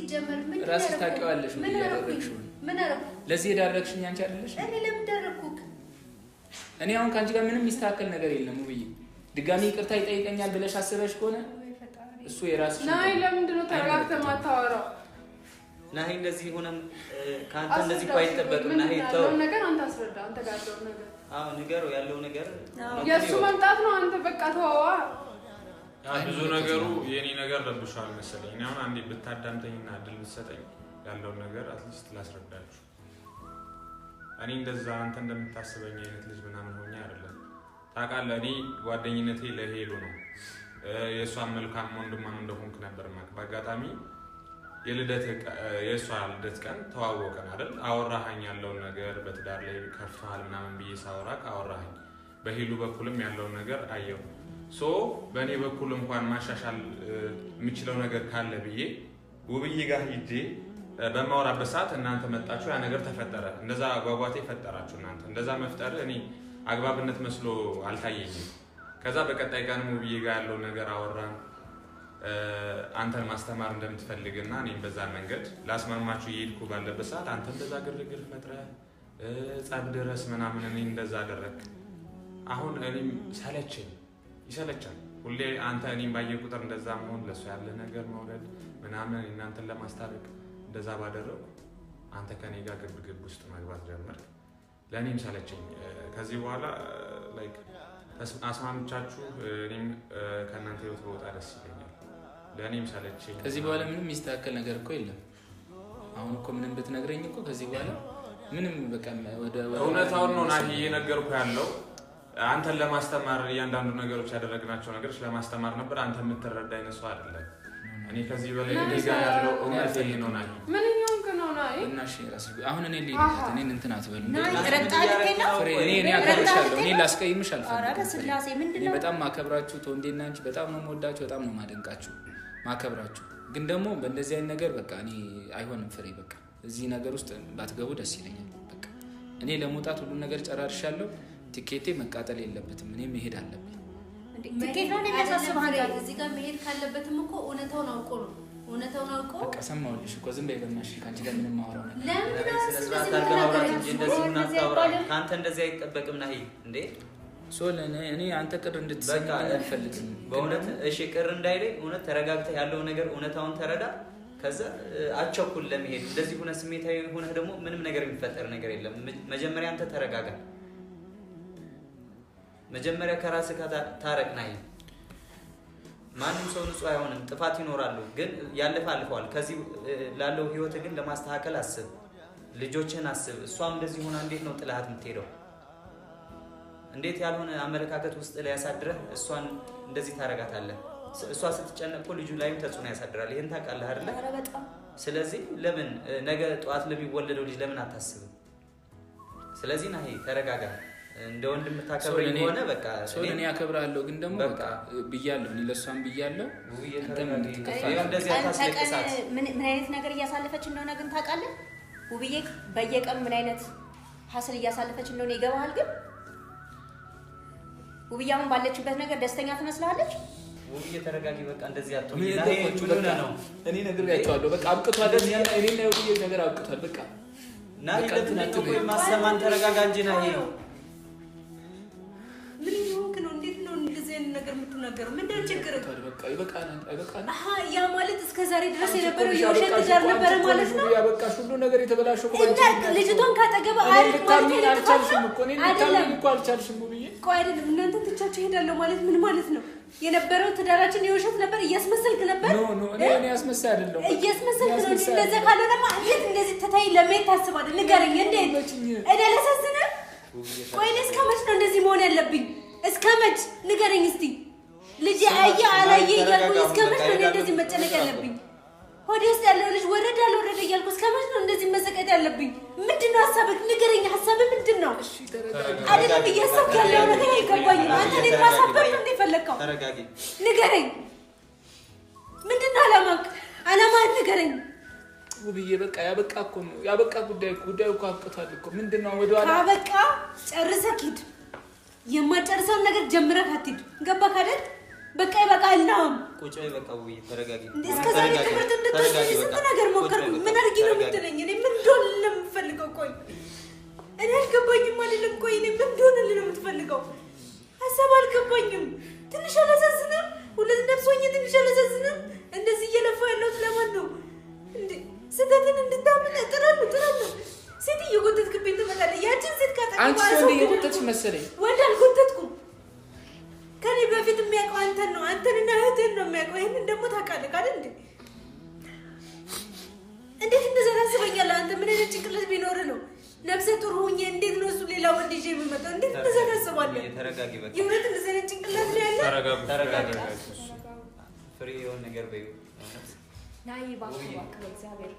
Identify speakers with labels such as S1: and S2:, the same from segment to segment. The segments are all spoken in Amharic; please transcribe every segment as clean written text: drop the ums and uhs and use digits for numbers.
S1: ሲጀመር ምን
S2: ራስህ ታውቂዋለሽ ምን ያደረግሽው
S1: ምን አረኩ
S2: ለዚህ ያደረግሽኝ አንቺ አይደለሽ
S1: እኔ ለምን ደረኩክ
S2: እኔ አሁን ካንቺ ጋር ምንም ይስተካከል ነገር የለም ውብዬ ድጋሚ ይቅርታ ይጠይቀኛል ብለሽ አስበሽ ከሆነ እሱ የራስሽ
S3: ናይ ለምንድን ነው ተረጋግተህ ማታወራው
S4: ናይ እንደዚህ ሆነም ካንተ እንደዚህ ቆይ ተጠበቅም ናይ ተው
S3: ነገር አንተ አስረዳ አንተ ጋር ያለው ነገር
S4: ንገሩ ያለው ነገር
S3: የሱ መምጣት ነው አንተ በቃ ተዋዋ
S5: ብዙ ነገሩ የኔ ነገር ረብሻል መሰለኝ እኔ አሁን አንዴ ብታዳምጠኝና እድል ብትሰጠኝ ያለው ነገር አትሊስት ላስረዳችሁ እኔ እንደዛ አንተ እንደምታስበኝ አይነት ልጅ ምናምን ሆኜ አይደለም ታውቃለህ እኔ ጓደኝነቴ ለሄሉ ነው የሷን መልካም ወንድማም እንደሆንክ ነበር ማለት በአጋጣሚ የሷ ልደት ቀን ተዋወቀን አይደል አወራኸኝ ያለው ነገር በትዳር ላይ ከፍቷል ምናምን ብዬ ሳወራክ አወራኸኝ በሄሉ በኩልም ያለው ነገር አየው ሶ በእኔ በኩል እንኳን ማሻሻል የምችለው ነገር ካለ ብዬ ውብዬ ጋር ሂጄ በማወራበት ሰዓት እናንተ መጣችሁ ያ ነገር ተፈጠረ እንደዛ ጓጓቴ ፈጠራችሁ እናንተ እንደዛ መፍጠር እኔ አግባብነት መስሎ አልታየኝም ከዛ በቀጣይ ቀን ውብዬ ጋር ያለው ነገር አወራን አንተን ማስተማር እንደምትፈልግና እኔም በዛ መንገድ ላስማማችሁ ይሄድኩ ባለበት ሰዓት አንተ እንደዛ ግርግር ፈጥረህ ጻብ ድረስ ምናምን እኔ እንደዛ አደረክ አሁን እኔም ይሰለቻል ሁሌ አንተ እኔም ባየ ቁጥር እንደዛ መሆን ለሱ ያለ ነገር መውረድ ምናምን እናንተን ለማስታረቅ እንደዛ ባደረኩ አንተ ከኔ ጋር ግብግብ ውስጥ መግባት ጀመርክ ለኔም ሰለቸኝ ከዚህ በኋላ ላይክ አስማምቻችሁ እኔም ከናንተ ህይወት ወጣ ደስ ይለኛል ለኔም ሰለቸኝ
S2: ከዚህ በኋላ ምንም የሚስተካከል ነገር እኮ የለም አሁን እኮ ምንም ብትነግረኝ እኮ ከዚህ በኋላ ምንም በቃ ወደ
S5: እውነታውን ነው ናሂ እየነገርኩ ያለው አንተን ለማስተማር እያንዳንዱ ነገሮች ያደረግናቸው ነገሮች ለማስተማር ነበር አንተ የምትረዳ አይነት ሰው አይደለም እኔ ከዚህ በላይ ዲጋ ያለው እውነት ይሄ ነው ናሂ
S3: ምን ይሁን ነው ናሂ
S2: እናሽ ራስህ አሁን እኔ ልይልት እኔ እንትን አትበል
S1: እኔ
S2: አከብርሻለሁ እኔ ላስቀይምሽ አልፈልግም
S1: ኧረ በስላሴ ምንድነው
S2: በጣም ማከብራችሁ ተወንዴና አንቺ በጣም ነው የምወዳችሁ በጣም ነው ማደንቃችሁ ማከብራችሁ ግን ደግሞ በእንደዚህ አይነት ነገር በቃ እኔ አይሆንም ፍሬ በቃ እዚህ ነገር ውስጥ ባትገቡ ደስ ይለኛል በቃ እኔ ለመውጣት ሁሉ ነገር ጨራርሻለሁ ቲኬቴ መቃጠል የለበትም እኔ መሄድ አለብኝ
S1: ቲኬት ነው የሚያሳስበው እዚህ ጋር መሄድ ካለበትም እኮ እውነታውን አውቆ ነው በቃ
S2: ሰማሁልሽ እኮ ዝም በይ በእናትሽ ካንቺ ጋር ምንም ማውራው ነገር
S1: ለምን
S4: ስለዚህ ታውቃለህ እንደዚህ እናታውራ ካንተ እንደዚህ አይጠበቅም ናሂ እንዴ
S2: ሶለኔ እኔ አንተ ቅር እንድትሰኝ አልፈልግም
S4: በእውነት እሺ ቅር እንዳይለኝ እውነት ተረጋግተህ ያለው ነገር እውነታውን ተረዳ ከዛ አቸኩል ለመሄድ እንደዚህ ሆነ ስሜታዊ ሆነ ደግሞ ምንም ነገር የሚፈጠር ነገር የለም መጀመሪያ አንተ ተረጋጋ መጀመሪያ ከራስህ ጋር ታረቅ ናሂ ማንም ሰው ንጹህ አይሆንም ጥፋት ይኖራሉ ግን ያለፋልፈዋል ከዚህ ላለው ህይወት ግን ለማስተካከል አስብ ልጆችን አስብ እሷም እንደዚህ ሆና እንዴት ነው ጥላት የምትሄደው እንዴት ያልሆነ አመለካከት ውስጥ ላይ ያሳድረህ እሷን እንደዚህ ታረጋታለህ እሷ ስትጨነቅ ልጁ ላይም ተጽዕኖ ያሳድራል ይሄን ታውቃለህ አይደል
S1: ኧረ በጣም
S4: ስለዚህ ለምን ነገ ጧት ለሚወለደው ልጅ ለምን አታስብም ስለዚህ ናሂ ተረጋጋ እንደ ወንድም ታከብረኝ ሆነ በቃ
S2: እኔ አከብራለሁ ግን ደግሞ በቃ ብያለሁ እኔ ለሷም ብያለሁ
S4: አንተም እንደዚህ አታስለቅሳት
S1: ምን አይነት ነገር እያሳለፈች እንደሆነ ግን ታውቃለህ ውብዬ በየቀን ምን አይነት ሀስል እያሳለፈች እንደሆነ ይገባሃል ግን ውብዬ አሁን ባለችበት ነገር ደስተኛ ትመስላለች
S4: ውብዬ ተረጋጊ በቃ እንደዚህ አትሆን
S2: ነው እኔ ነግሬያቸዋለሁ በቃ አብቅቷል እኔ እና ውብዬ ነገር አብቅቷል በቃ
S4: ናሂ ለትንቁ ማሰማን ተረጋጋ እንጂ ናሂ
S1: ምን ይሁን ነው እንዴት ነው እንደዚህ አይነት ነገር የምትናገረው ምንድነው ችግር
S2: በቃ ይበቃል
S1: ያ ማለት እስከ ዛሬ ድረስ የነበረው የውሸት ትዳር ነበር ማለት ነው
S2: ያበቃሽ ሁሉ ነገር የተበላሸው
S1: እና ልጅቷን ካጠገበ
S2: አልቻልሽም እኮ እኔ ልታምኚ እኮ አልቻልሽም ብዬ
S1: ቆይ አይደለም እናንተ ትቻችሁ ሄዳለሁ ማለት ምን ማለት ነው የነበረው ትዳራችን የውሸት ነበር እያስመሰልክ ነበር
S2: ኖ እኔ አስመሳይ አይደለም
S1: እያስመሰልክ ነው እንደዛ ካልሆነማ እንዴት እንደዚህ ተታይ ለምን ታስባለህ ንገረኝ እንዴት እኔ ለሰስነ ቆይ እስከመች ነው እንደዚህ መሆን ያለብኝ እስከመች ንገረኝ እስቲ ልጅ አያ አላየ እያልኩ እስከመች ነው እንደዚህ መጨነቅ ያለብኝ ሆዴስ ያለው ልጅ ወረደ እያልኩ እስከመች ነው እንደዚህ መሰቀጥ ያለብኝ ምንድነው ሐሳብህ ንገረኝ ሐሳብህ ምንድነው
S2: እሺ ተረጋጋ
S1: አይደለም እያሰብክ ያለው ነገር አይገባኝም አንተ ለምን ማሳበብ እንደፈለከው
S4: ተረጋጊ
S1: ንገረኝ ምንድነው አላማህ ንገረኝ
S2: ውብዬ በቃ ያበቃ እኮ ነው ያበቃ ጉዳዩ እኮ አብቅቷል እኮ ምንድነው ወደኋላ
S1: አበቃ ጨርሰህ ሂድ የማጨርሰውን ነገር ጀምረህ አትሂድ ገባህ አይደል በቃ ይበቃል ነው
S4: ቁጭ በይ በቃ ውብዬ ተረጋጊ
S1: እስከ ዛሬ ትምህርት እንድትወስድ ስንት ነገር ሞክረሃል ቆይ እኔ አልገባኝም አይደለም ቆይ እኔ ምን እንደሆነልህ ነው የምትፈልገው ሀሳብ አልገባኝም ትንሽ አላሳዝንም ሁለት ነፍሶኝ ትንሽ አላሳዝንም እንደዚህ እየለፋ ያለው ለማን ነው እንዴ ስህተትን እንድታምን ጥራለሁ ሴት እየጎተትክብኝ ትመጣለህ ያችን ሴት ካጠቀም
S2: አንቺ ሰው እየጎተትሽ መሰለኝ
S1: ወንድ አልጎተትኩም ከኔ በፊት የሚያውቀው አንተን ነው አንተንና እህትህን ነው የሚያውቀው ይሄንን ደግሞ ታውቃለህ አይደል እንዴ እንዴት እንደዛ ታስበኛለህ አንተ ምን አይነት ጭንቅላት ቢኖር ነው ነፍሰ ጡር ሆኜ እንዴት ነው እሱ ሌላ ወንድ ይዤ የምመጣው እንዴት እንደዛ ታስባለህ
S4: ተረጋጊ በቃ
S1: የእውነት እንደዛ አይነት ጭንቅላት ነው ያለ
S4: ተረጋጊ ፍሬ የሆነ ነገር በይ
S1: ናይ ባክህ እግዚአብሔር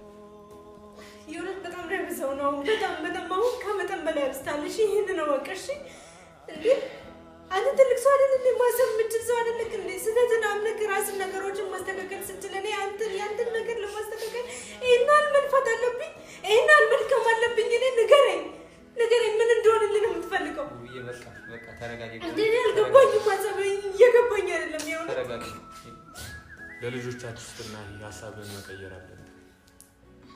S1: የእውነት በጣም ነው የበዛው ነው በጣም አሁን ከመጠን በላይ አብስታለሽ ይሄን ነው ወቀሽ እንዴ አንተ ትልቅ ሰው አይደል እንዴ ማሰብ የምትችል ሰው አይደል እንዴ ስህተትን አምነህ ራስን ነገሮችን ማስተካከል ስትችል እኔ ያንተን ነገር ለማስተካከል ይሄናል መልፋት አለብኝ ይሄናል መልከም አለብኝ እኔ ንገረኝ ምን እንደሆነልህ ነው የምትፈልገው
S4: በቃ ተረጋጊ
S1: እንዴ አልገባኝም ማሰብ እየገባኝ አይደለም የእውነት
S4: ተረጋጊ
S5: ለልጆቻችሁ ስትልና ሀሳብን መቀየር አለብን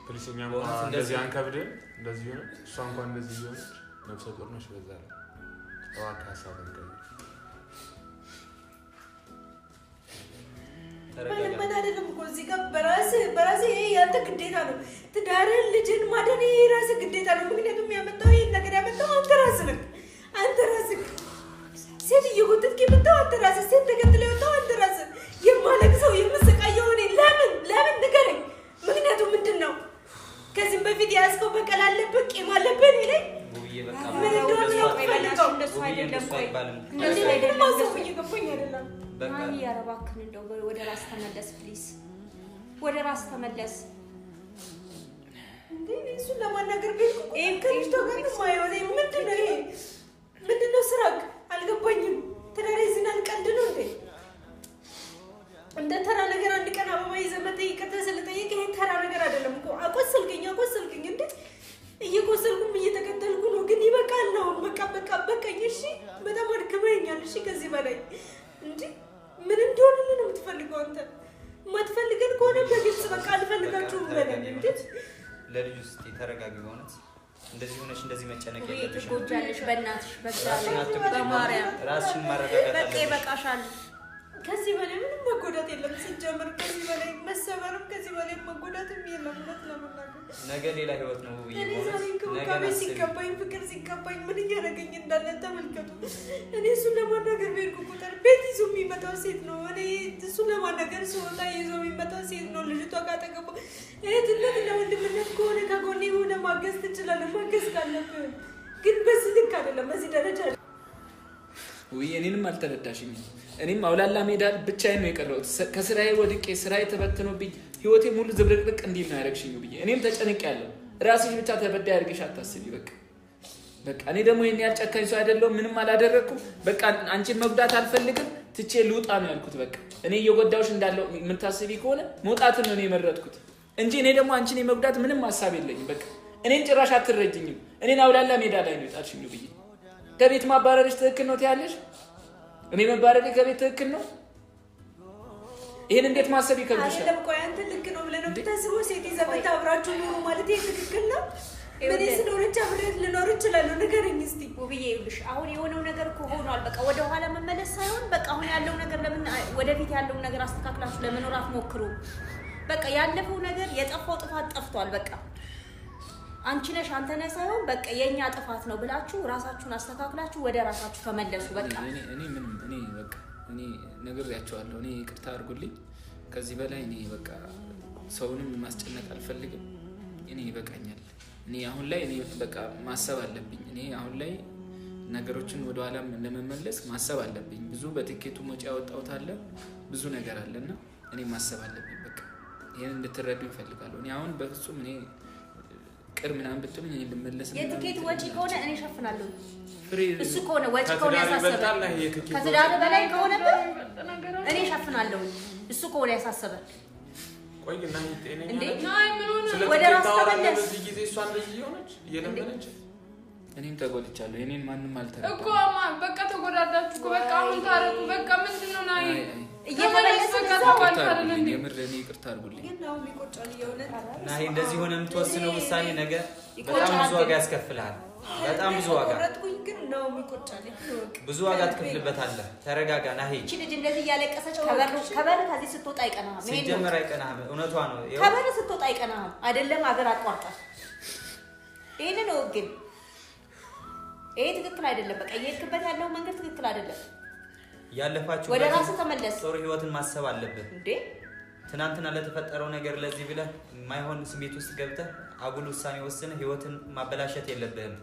S5: ፖሊስኛ እንኳን እንደዚህ አንከብድን እንደዚህ ሆነ እሷ እንኳን እንደዚህ ሆነ ነፍሰ ጡር ነሽ በዛ ላይ እባክህ ሀሳብን ቀይር
S1: ምን አይደለም እኮ እዚህ ጋር በራስህ ይሄ ያንተ ግዴታ ነው ትዳርን ልጅን ማዳን ይሄ የራስህ ግዴታ ነው ምክንያቱም ያመጣው ይሄን ነገር ያመጣው አንተ ራስህ ሴት እየጎተትክ የመጣው አንተ ራስህ ሴት ተከትለህ የወጣው አንተ ራስህ የማለቅሰው የምስቃየው እኔ ለምን ንገረኝ ምክንያቱም ምንድን ነው ከዚህም በፊት ያዝከው በቀል አለብህ ቂም አለብህ እኔ ላይ ምን እንደሆነ ነው የምፈልገው እንደሱ አይደለም ቆይ እንደዚህ አይደለም ማሰብ እየገባኝ አይደለም
S6: ናይ ያረባክን እንደው ወደ ራስ ተመለስ ፕሊዝ ወደ ራስ ተመለስ
S1: እንዴ እሱ ለማናገር ቤት ከልጅቷ ጋር ማይሆነ ምንድን ነው ስራክ አልገባኝም ተዳሪ ዝናን ቀልድ ነው እንዴ እንደ ተራ ነገር አንድ ቀን አበባ ይዘህ መጠየቅ ስለጠየቅ ይሄ ተራ ነገር አይደለም እኮ አቆሰልከኝ እንዴ እየቆሰልኩም እየተከተልኩ ነው ግን ይበቃል ነው በቃኝ እሺ በጣም አድክመኛል እሺ ከዚህ በላይ እንዴ ምን እንደሆነልህ ነው የምትፈልገው አንተ ማትፈልገን ከሆነ በግልጽ በቃ አልፈልጋችሁም በለን እንዴ
S4: ለልጅ ውስጥ ተረጋጊ ሆነስ እንደዚህ ሆነሽ እንደዚህ መጨነቅ የለብሽም
S6: ትጎጃለሽ በእናትሽ በማርያም
S4: ራስሽን ማረጋጋት
S6: በቃ ይበቃሻል
S1: ከዚህ በላይ ምንም መጎዳት የለም ሲጀምር ከዚህ በላይ መሰበርም ከዚህ በላይ መጎዳትም የለም ለምናገር
S4: ነገ ሌላ ህይወት ነው
S1: እኔ ዛሬ እንክብካቤ ሲገባኝ ፍቅር ሲገባኝ ምን እያደረገኝ እንዳለ ተመልከቱ እኔ እሱን ለማናገር በሄድኩ ቁጥር ቤት ይዞ የሚመጣው ሴት ነው እኔ እሱን ለማናገር ስወጣ ይዞ የሚመጣው ሴት ነው ልጅቷ ጋር ተገባ እህትነት ለወንድምነት ከሆነ ከጎኔ የሆነ ማገዝ ትችላለህ ማገዝ ካለብህ ግን በዚህ ልክ አይደለም በዚህ ደረጃ
S2: ወይ እኔንም አልተረዳሽኝም እኔም አውላላ ሜዳል ብቻዬን ነው የቀረሁት ከስራዬ ወድቄ ስራዬ ተበትኖብኝ ህይወቴ ሙሉ ዝብርቅርቅ እንዲል ነው ያደረግሽኝ ብዬ እኔም ተጨንቄያለሁ ራስሽ ብቻ ተበዳይ አድርገሽ አታስቢ በቃ እኔ ደግሞ ይሄን ያልጨካኝ ሰው አይደለም ምንም አላደረኩም በቃ አንቺን መጉዳት አልፈልግም ትቼ ልውጣ ነው ያልኩት በቃ እኔ እየጎዳውሽ እንዳለው የምታስቢ ከሆነ መውጣት ነው እኔ የመረጥኩት እንጂ እኔ ደግሞ አንቺን የመጉዳት ምንም ሐሳብ የለኝም በቃ እኔን ጭራሽ አትረጅኝም እኔን አውላላ ሜዳ ላይ ነው የጣልሽኝ ብዬ ከቤት ማባረርሽ ትክክል ነው ትያለሽ እኔ መባረሬ ከቤት ትክክል ነው ይሄን እንዴት ማሰብ ይከብድሻል
S1: አይደለም ቆይ አንተ ልክ ነው ብለህ ነው የምታስበው ሴት ይዘህ አብራችሁ ኑሩ ማለት ይሄ ትክክል ነው ምን ስለሆነች አብሬት ልኖር እችላለሁ ንገረኝ እስቲ
S6: ውብዬ ይኸውልሽ አሁን የሆነው ነገር እኮ ሆኗል በቃ ወደ ኋላ መመለስ ሳይሆን በቃ አሁን ያለው ነገር ለምን ወደፊት ያለው ነገር አስተካክላችሁ ለመኖር አትሞክሩ በቃ ያለፈው ነገር የጠፋው ጥፋት ጠፍቷል በቃ አንቺ ነሽ አንተ ነህ ሳይሆን በቃ የኛ ጥፋት ነው ብላችሁ ራሳችሁን አስተካክላችሁ ወደ ራሳችሁ ተመለሱ በቃ
S2: እኔ ነግሬያቸዋለሁ እኔ ይቅርታ አድርጉልኝ ከዚህ በላይ እኔ በቃ ሰውንም ማስጨነቅ አልፈልግም እኔ ይበቃኛል እኔ አሁን ላይ እኔ በቃ ማሰብ አለብኝ እኔ አሁን ላይ ነገሮችን ወደ ኋላ ለመመለስ ማሰብ አለብኝ ብዙ በትኬቱ ወጪ ያወጣሁት አለ ብዙ ነገር አለና እኔ ማሰብ አለብኝ በቃ ይሄን እንድትረዱ ይፈልጋለሁ እኔ አሁን በፍጹም እኔ ቅር ምናምን ብትሉኝ እኔ ልመለስ
S6: የትኬት ወጪ ከሆነ እኔ ሸፍናለሁ
S2: ፍሬ
S6: እሱ ከሆነ ወጪ ከሆነ ያሳሰበ ከትዳር በላይ ከሆነ እኔ ሸፍናለሁ እሱ ከሆነ ያሳሰበ
S5: ቆይ እና ይጤነኛ
S6: እንዴ
S3: ናይ ምን ሆነ
S6: ወደ ራስ ተመለስ
S5: በዚህ ጊዜ እሷ እንደዚህ ሆነች እየለመነች
S2: እኔም ተጎድቻለሁ እኔን ማንም አልተረዳም
S3: እኮ በቃ ተጎዳዳችሁ በቃ አሁን ታረቁ በቃ ምንድነው ናይ
S2: ይቅርታ አድርጉልኝ።
S4: ናሂ እንደዚህ ሆነ የምትወስነው ውሳኔ ነገ በጣም ብዙ ዋጋ ያስከፍልሃል። በጣም ብዙ ዋጋ ብዙ ዋጋ ትከፍልበታለህ። ተረጋጋ ናሂ።
S6: እቺ ልጅ እንደዚህ እያለቀሰች ከበር ከዚህ ስትወጣ አይቀናም።
S4: ሲጀመር አይቀናም። እውነቷ ነው።
S6: ከበር ስትወጣ አይቀናም አይደለም ሀገር አቋርጣ። ይሄን ነው ግን ይሄ ትክክል አይደለም። በቃ እየሄድክበት ያለው መንገድ ትክክል አይደለም።
S4: ያለፋችሁ
S6: ወደ ራስ ተመለስ።
S4: ጥሩ ህይወትን ማሰብ አለብህ እንዴ። ትናንትና ለተፈጠረው ነገር ለዚህ ብለህ የማይሆን ስሜት ውስጥ ገብተህ አጉል ውሳኔ ወስነህ ህይወትን ማበላሸት የለብህም።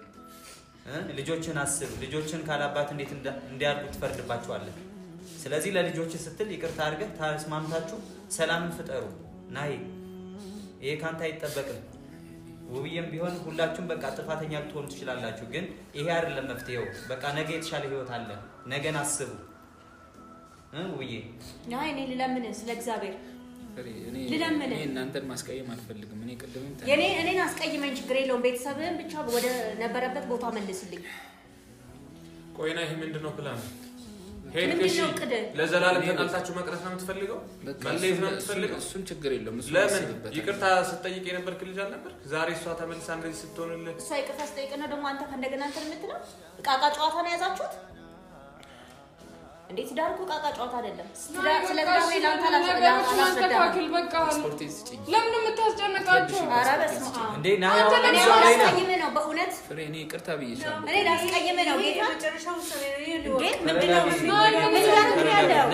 S4: ልጆችን አስብ። ልጆችን ካላባት እንዴት እንዲያድጉ ትፈርድባቸዋለህ። ስለዚህ ለልጆች ስትል ይቅርታ አድርገህ ተስማምታችሁ ሰላምን ፍጠሩ። ናሂ ይሄ ካንተ አይጠበቅም። ውብዬም ቢሆን ሁላችሁም በቃ ጥፋተኛ ልትሆኑ ትችላላችሁ፣ ግን ይሄ አይደለም መፍትሄው። በቃ ነገ የተሻለ ህይወት አለ። ነገን አስቡ። ውብዬ
S6: ናሂ እኔ ልለምን ስለ እግዚአብሔር ልለምን።
S2: እኔ እናንተን ማስቀየም አልፈልግም። እኔ ቅድምም
S6: እኔን አስቀይመኝ ችግር የለውም። ቤተሰብህን ብቻ ወደ ነበረበት ቦታ መልስልኝ።
S5: ቆይና ይሄ ምንድነው ፕላን? ሄድሽ ለዘላለም ተጣልታችሁ መቅረት ነው የምትፈልገው? መለየት ነው የምትፈልገው?
S2: እሱን ችግር የለውም። እሱ
S5: ለምን ይቅርታ ስትጠይቅ የነበርክ ልጅ አልነበር? ዛሬ እሷ ተመልሳ እንደዚህ ስትሆንልህ
S6: እሷ ይቅርታ ስትጠይቅና ደግሞ አንተ ከእንደገና እንትን የምትለው ቃቃ ጨዋታ ነው ያዛችሁት? እንዴት ዳርኩ ቃቃ ጨዋታ አይደለም። ስለዚህ ላንተ
S3: አላስተካክል በቃ ለምን የምታስጨነቃችሁ?
S6: ኧረ በስመ አብ
S4: እንዴ ናሂ
S6: ላስቀይምህ ነው በእውነት
S2: ፍሬ። እኔ ይቅርታ ብዬሻለሁ።
S6: እኔ ላስቀይምህ ነው ጌታ።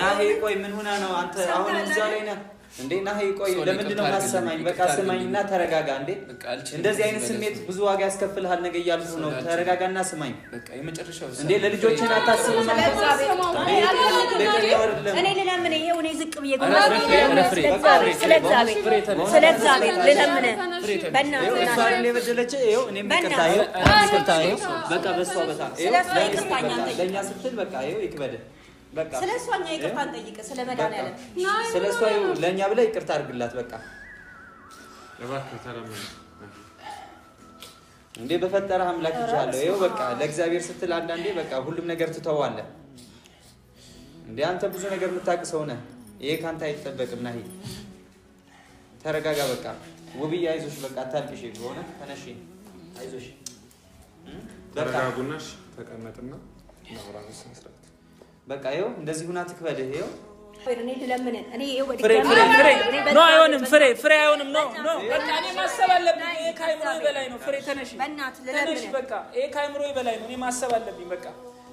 S4: ናሂ ቆይ ምን ሆና ነው አንተ አሁን እዛ ላይ ነህ እንዴ? ናሂ ቆይ ለምንድን ነው ማሰማኝ? በቃ ስማኝና ተረጋጋ። እንዴ እንደዚህ አይነት ስሜት ብዙ ዋጋ ያስከፍልሃል ነገ እያልኩ ነው። ተረጋጋና ስማኝ።
S2: በቃ የመጨረሻው
S4: እንዴ ለልጆችን አታስብም?
S6: እኔ ልለምን ይሄው እኔ ዝቅ ብዬ ስለ እግዚአብሔር ልለምን በእናትህ
S4: እሷ የበደለች ይኸው እኔም ይቅርታ ይኸው በቃ በሷ በታ ለእኛ ስትል በቃ ይኸው ይክበድ። በቃ
S6: ስለሷኛ ይቅርታ እንጠይቅ። ስለ መድኃኒዓለም
S4: ስለሷ ለኛ ብለ ይቅርታ አድርግላት። በቃ
S5: ለባክህ ተለምን
S4: እንዴ በፈጠረ አምላክ ይቻላል። ይኸው በቃ ለእግዚአብሔር ስትል አንዳንዴ በቃ ሁሉም ነገር ትተዋለህ። እንዴ አንተ ብዙ ነገር የምታውቅ ነህ። ይሄ ካንተ አይጠበቅም። ናሂ ተረጋጋ። በቃ ውብዬ አይዞሽ። በቃ አታልቅሽ። ሆነ ተነሺ። አይዞሽ።
S5: ተረጋጉናሽ ተቀመጥና ናውራን ስንስራት
S4: በቃ ይኸው እንደዚህ ሁና ትክበድ። ይኸው
S6: እኔ ልለምን እኔ ይኸው
S2: ፍሬ ኖ አይሆንም። ፍሬ አይሆንም። ኖ በቃ እኔ ማሰብ አለብኝ። ይሄ ካይምሮ በላይ ነው። ፍሬ ተነሺ።
S6: በእናትህ
S2: ተነሺ። በቃ ይሄ ካይምሮ በላይ ነው። እኔ ማሰብ አለብኝ። በቃ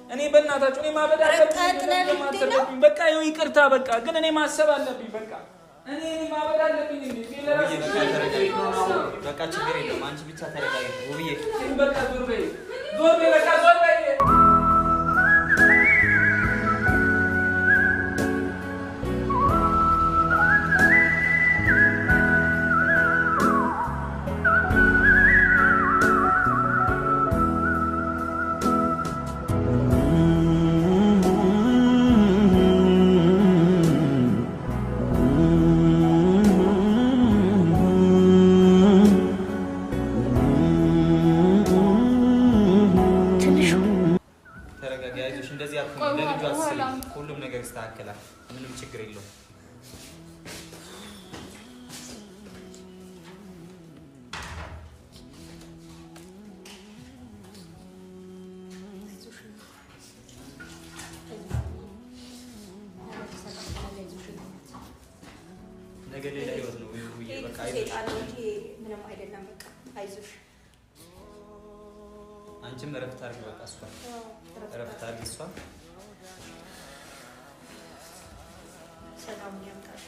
S2: እኔ በእናታችሁ እኔ ማበድ አለብኝ። በቃ ይኸው ይቅርታ። በቃ ግን እኔ ማሰብ አለብኝ። በቃ እኔ ማበድ አለብኝ።
S4: በቃ ችግር የለውም። አንቺ ብቻ ተረጋጊ ውብዬ።
S2: በቃ ዞር በይ በቃ ዞር በይ።
S4: ሁሉም ነገር ይስተካከላል። ምንም ችግር የለውም። ነገ ሌላ ህይወት ነው። በቃ
S6: ምንም አይደለም። በቃ አይዞሽ።
S4: አንቺም እረፍት አድርጊ። በቃ እሷ እረፍት አድርጊ። እሷ
S6: ሰላም ያምጣሽ።